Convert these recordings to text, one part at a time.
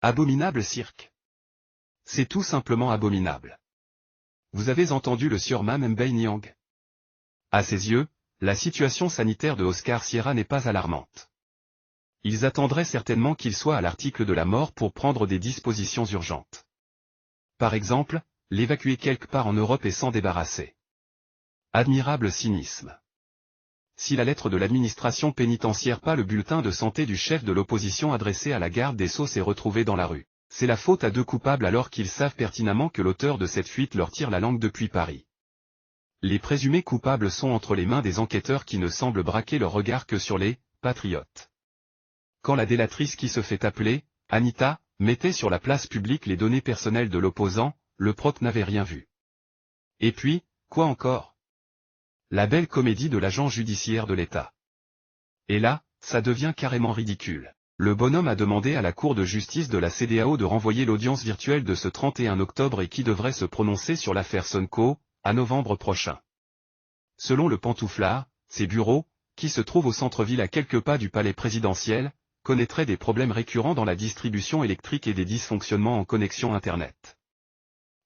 Abominable cirque. C'est tout simplement abominable. Vous avez entendu le surmam Mbaye-Niang? À ses yeux, la situation sanitaire de Oscar Sierra n'est pas alarmante. Ils attendraient certainement qu'il soit à l'article de la mort pour prendre des dispositions urgentes. Par exemple, l'évacuer quelque part en Europe et s'en débarrasser. Admirable cynisme. Si la lettre de l'administration pénitentiaire pas le bulletin de santé du chef de l'opposition adressé à la garde des Sceaux s'est retrouvé dans la rue, c'est la faute à deux coupables alors qu'ils savent pertinemment que l'auteur de cette fuite leur tire la langue depuis Paris. Les présumés coupables sont entre les mains des enquêteurs qui ne semblent braquer leur regard que sur les « patriotes ». Quand la délatrice qui se fait appeler « Anita » mettait sur la place publique les données personnelles de l'opposant, le proc n'avait rien vu. Et puis, quoi encore? La belle comédie de l'agent judiciaire de l'État. Et là, ça devient carrément ridicule. Le bonhomme a demandé à la Cour de justice de la CEDEAO de renvoyer l'audience virtuelle de ce 31 octobre et qui devrait se prononcer sur l'affaire Sonko, à novembre prochain. Selon le pantouflard, ces bureaux, qui se trouvent au centre-ville à quelques pas du palais présidentiel, connaîtraient des problèmes récurrents dans la distribution électrique et des dysfonctionnements en connexion Internet.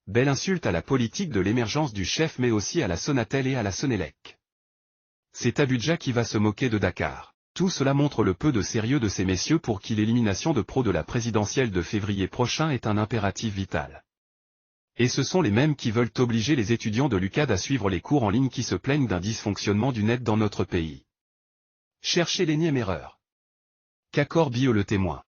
Belle insulte à la politique de l'émergence du chef mais aussi à la Sonatel et à la Sonélec. C'est Abuja qui va se moquer de Dakar. Tout cela montre le peu de sérieux de ces messieurs pour qui l'élimination de pro de la présidentielle de février prochain est un impératif vital. Et ce sont les mêmes qui veulent obliger les étudiants de l'UCAD à suivre les cours en ligne qui se plaignent d'un dysfonctionnement du net dans notre pays. Cherchez l'énième erreur. Qu'accorde Bio le témoin.